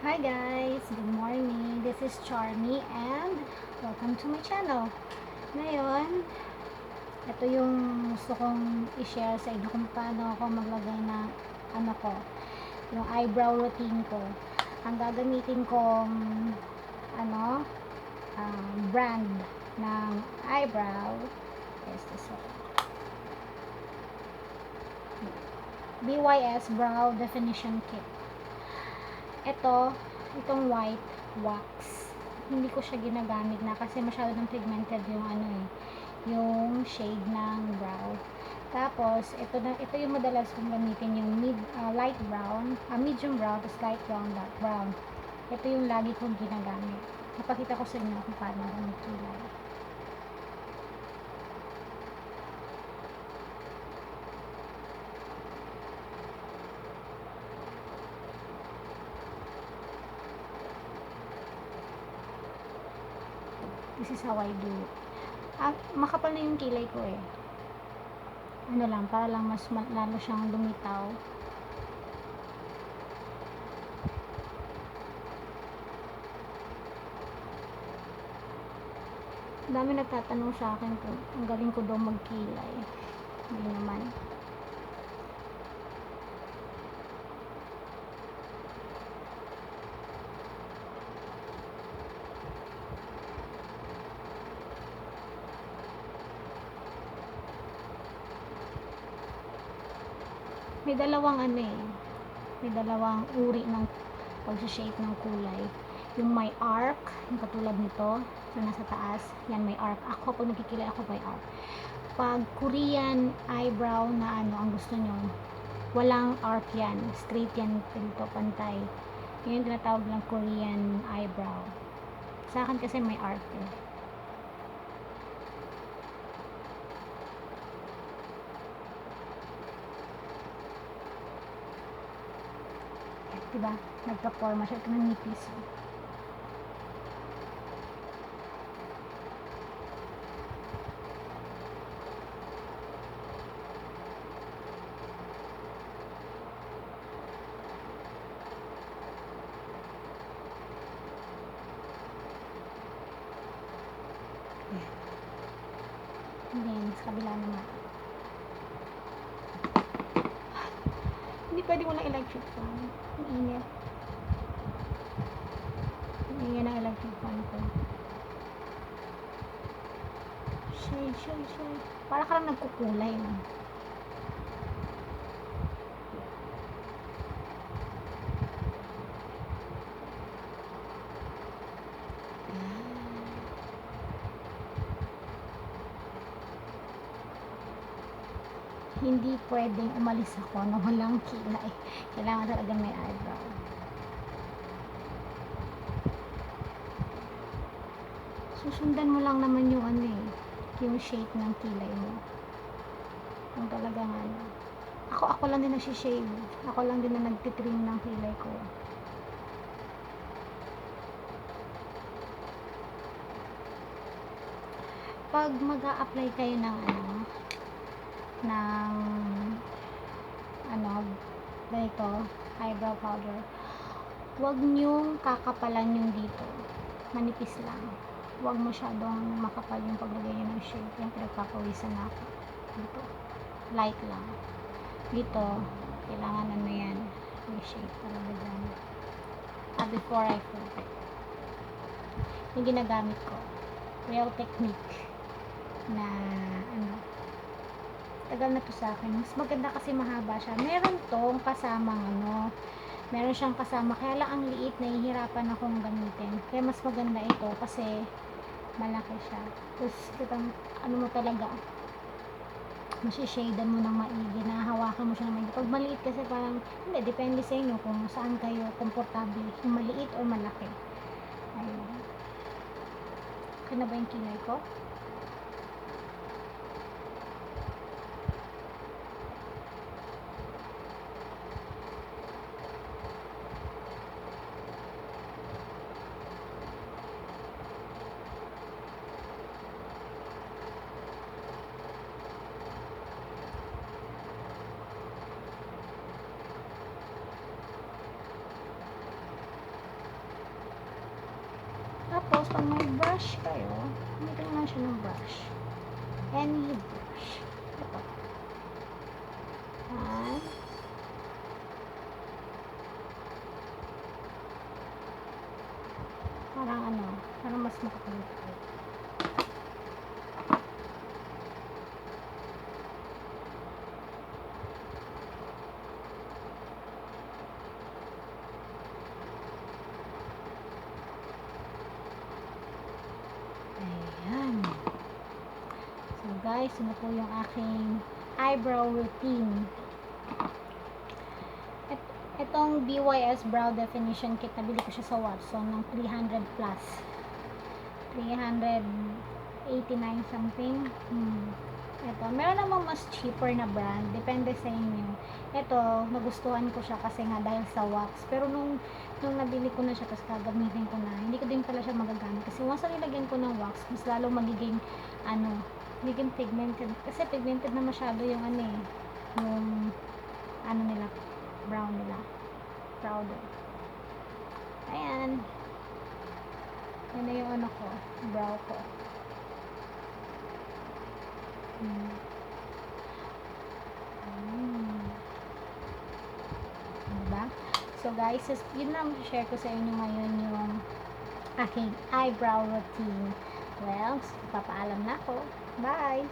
Hi guys! Good morning! This is Charmy and welcome to my channel. Ngayon, ito yung gusto kong i-share sa inyo kung paano ako maglagay ng yung eyebrow routine ko. Ang gagamitin kong brand ng eyebrow is this one. BYS Brow Definition Kit. Itong white wax, hindi ko siya ginagamit na kasi masyado ng pigmented yung yung shade ng brow. Tapos ito yung madalas kong gamitin, yung light brown, medium brown, tapos light brown, dark brown. Ito yung lagi kong ginagamit. Napakita ko sa inyo kung paano ako magkulay. This is how I do it. Makapal na yung kilay ko eh. Para lang mas lalo siyang lumitaw. Dami nagtatanong sa akin kung ang galing ko daw magkilay. Hindi naman. May dalawang uri ng pag-shape ng kulay. Yung may arc, yung katulad nito, na nasa taas, yan may arc. Pag nagkikilay ako may arc. Pag Korean eyebrow na ang gusto nyo, walang arc yan. Straight yan dito, pantay. Yun yung tinatawag ng Korean eyebrow. Sa akin kasi may arc eh. Diba? Nagka-forma siya. Ito ng nipis. Then, sa kabila naman. Hindi pwede mo lang electric fan. Ang init. Yan ang electric fan ko. Shade. Para ka lang nagkukulay, no? Hindi pwedeng umalis ako na walang kilay. Kailangan talaga may eyebrow. Susundan mo lang naman yung yung shape ng kilay mo. Kung talagang ako lang din nag-shave. Ako lang din na nagtitrim ng kilay ko. Pag mag-a-apply kayo ng ganito, eyebrow powder, huwag nyong kakapalan yung dito. Manipis lang. Huwag masyadong makapal yung paglagay nyo ng shade. Yan, pinagpapawisan na ako. Dito. Light lang. Dito, kailangan yan. May shade talaga dyan. Before I put it. Yung ginagamit ko. Real technique. Na, tagal na to sa akin. Mas maganda kasi mahaba siya. Meron tong kasamang meron siyang kasama. Kaya lang ang liit, nahihirapan akong gamitin. Kaya mas maganda ito kasi malaki siya. Tapos, mo talaga, masishadean mo ng maigi, nahahawakan mo siya ng maigi. Pag maliit kasi parang, hindi, depende sa inyo kung saan kayo komportable. Yung maliit o malaki. Ayun. Okay na ba yung kilay ko? pag may brush kayo, gamitin lang siya ng brush. Any brush. Ito. Yan. Parang ano, parang mas makakulit. Ayan. So guys, ano po yung aking eyebrow routine. Itong BYS Brow Definition Kit, nabili ko siya sa Watson ng 300 plus. 389 something. Ito, meron namang mas cheaper na brand. Depende sa inyo. Ito, nagustuhan ko siya kasi nga dahil sa wax. Pero nung nabili ko na siya, tapos gagamitin ko na, hindi ko din pala siya magagamit. Kasi once na nilagyan ko ng wax, mas lalo magiging, magiging pigmented. Kasi pigmented na masyado yung yung, nila, brown nila. Powder. Ayan. Yan na yung ko, brow ko. Diba? So guys, yun lang share ko sa inyo ngayon yung aking eyebrow routine. Well, papaalam na ako. Bye!